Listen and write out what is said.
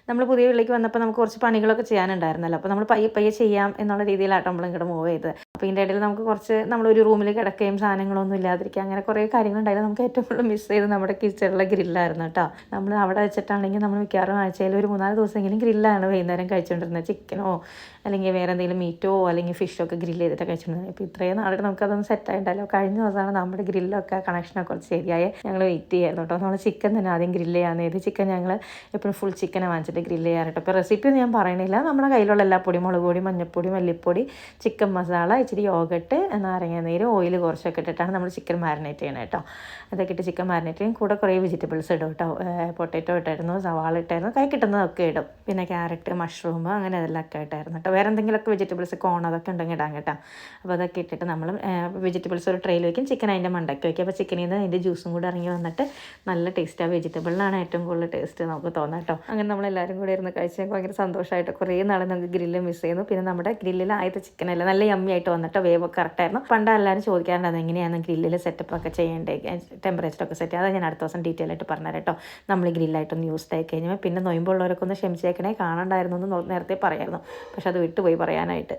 നമ്മൾ പുതിയ വീട്ടിലേക്ക് വന്നപ്പോൾ നമുക്ക് കുറച്ച് പണികളൊക്കെ ചെയ്യാനുണ്ടായിരുന്നല്ലോ. അപ്പോൾ നമ്മൾ പയ്യെ പയ്യെ ചെയ്യാം എന്നുള്ള രീതിയിലാട്ടോ നമ്മൾ ഇങ്ങോട്ട് മൂവ് ചെയ്തത്. അപ്പോൾ ഇതിൻ്റെ ഇടയിൽ നമുക്ക് കുറച്ച് നമ്മളൊരു റൂമിൽ കിടക്കുകയും സാധനങ്ങളൊന്നും ഇല്ലാതിരിക്കുക അങ്ങനെ കുറേ കാര്യങ്ങളുണ്ടായിരുന്നു. നമുക്ക് ഏറ്റവും കൂടുതൽ മിസ് ചെയ്ത് നമ്മുടെ കിച്ചണിലെ ഗ്രില്ലായിരുന്നു കേട്ടോ. നമ്മൾ അവിടെ വെച്ചിട്ടാണെങ്കിൽ നമ്മൾ മിക്കവാറും ആഴ്ചയിൽ ഒരു 3-4 ദിവസമെങ്കിലും ഗ്രില്ലാണ് വൈകുന്നേരം കഴിച്ചുകൊണ്ടിരുന്നത്. ചിക്കനോ അല്ലെങ്കിൽ വേറെ എന്തെങ്കിലും മീറ്റോ അല്ലെങ്കിൽ ഫിഷോ ഒക്കെ ഗ്രില്ല് ചെയ്തിട്ട് കഴിച്ചിട്ടുണ്ടായിരുന്നു. ഇപ്പോൾ ഇത്രയും നാളായിട്ട് നമുക്കതൊന്നും സെറ്റായിട്ടുണ്ടല്ലോ. കഴിഞ്ഞ ദിവസമാണ് നമ്മുടെ ഗ്രില്ലൊക്കെ കണക്ഷനൊക്കെ കുറച്ച് ശരിയായി. ഞങ്ങൾ വെയിറ്റ് ചെയ്യായിരുന്നു കേട്ടോ. നമ്മൾ ചിക്കൻ തന്നെ ആദ്യം ഗ്രില്ല് ചെയ്യാമെന്ന് ചെയ്ത് ചിക്കൻ ഞങ്ങൾ എപ്പോഴും ഫുൾ ചിക്കനെ വാങ്ങിച്ചിട്ട് ഗ്രില്ല് ചെയ്യാറുണ്ട്. ഇപ്പോൾ റെസിപ്പി ഒന്നും ഞാൻ പറയണില്ല. നമ്മുടെ കയ്യിലുള്ള എല്ലാ പൊടി, മുളക് പൊടി, മഞ്ഞൾപ്പൊടി, മല്ലിപ്പൊടി, ചിക്കൻ മസാല, ഇച്ചിരി യോഗട്ട്, നാരങ്ങ നീര്, ഓയിൽ കുറച്ചൊക്കെ ഇട്ടിട്ടാണ് നമ്മൾ ചിക്കൻ മാരിനേറ്റ് ചെയ്യണത് കേട്ടോ. അതൊക്കെ ഇട്ട് ചിക്കൻ മാരിനേറ്റ് ചെയ്യും. കൂടെ കുറേ വെജിറ്റബിൾസ് ഇടും കേട്ടോ. പൊട്ടാറ്റോ ഇട്ടായിരുന്നു, സവാള ഇട്ടായിരുന്നു, കൈ കിട്ടുന്നതൊക്കെ ഇടും. പിന്നെ ക്യാരറ്റ്, മഷ്റൂം അങ്ങനെ അതെല്ലാം ഒക്കെ ഇട്ടായിരുന്നു കേട്ടോ. വേറെ എന്തെങ്കിലുമൊക്കെ വെജിറ്റബിൾസ് കോൺ അതൊക്കെ ഉണ്ടെങ്കിൽ ഇടാൻ കേട്ടോ. അപ്പോൾ അതൊക്കെ ഇട്ടിട്ട് നമ്മൾ വെജിറ്റബിൾസ് ഒരു ട്രെയിൽ വയ്ക്കും, ചിക്കൻ അതിൻ്റെ മണ്ടയ്ക്ക് വയ്ക്കും. അപ്പോൾ ചിക്കനിൽ നിന്ന് അതിൻ്റെ ജ്യൂസും കൂടെ ഇറങ്ങി വന്നിട്ട് നല്ല ടേസ്റ്റ്. ആ വെജിറ്റബിളിനാണ് ഏറ്റവും കൂടുതൽ ടേസ്റ്റ് നമുക്ക് തോന്നാം കേട്ടോ. അങ്ങനെ നമ്മളെല്ലാവരും കൂടെ ഇരുന്ന് കഴിച്ചാൽ ഭയങ്കര സന്തോഷമായിട്ട് കുറേ നാളെ നമുക്ക് ഗ്രില്ല് മിസ് ചെയ്യുന്നു. പിന്നെ നമ്മുടെ ഗ്രില്ലിൽ ആദ്യത്തെ ചിക്കനല്ല നല്ല യമ്മി ആയിട്ട് വന്നിട്ട് വേവൊക്കെ കറക്റ്റായിരുന്നു. പണ്ട് എല്ലാവരും ചോദിക്കാറുണ്ടായിരുന്നു എങ്ങനെയാണ് ഗ്രില്ലിൽ സെറ്റപ്പ് ഒക്കെ ചെയ്യേണ്ടത്, ടെമ്പറേച്ചറൊക്കെ സെറ്റ് ചെയ്യുക. അത് ഞാൻ അടുത്ത ദിവസം ഡീറ്റെയിൽ ആയിട്ട് പറഞ്ഞുതരാം കേട്ടോ. നമ്മൾ ഗ്രില്ലായിട്ടൊന്ന് യൂസ് ആയി കഴിഞ്ഞാൽ പിന്നെ നൊയമ്പുള്ളവരൊക്കെ ഒന്ന് ക്ഷമിച്ചേക്കണേ. കാണണ്ടായിരുന്നു എന്ന് നേരത്തെ പറയായിരുന്നു, പക്ഷെ അത് വിട്ടുപോയി പറയാനായിട്ട്.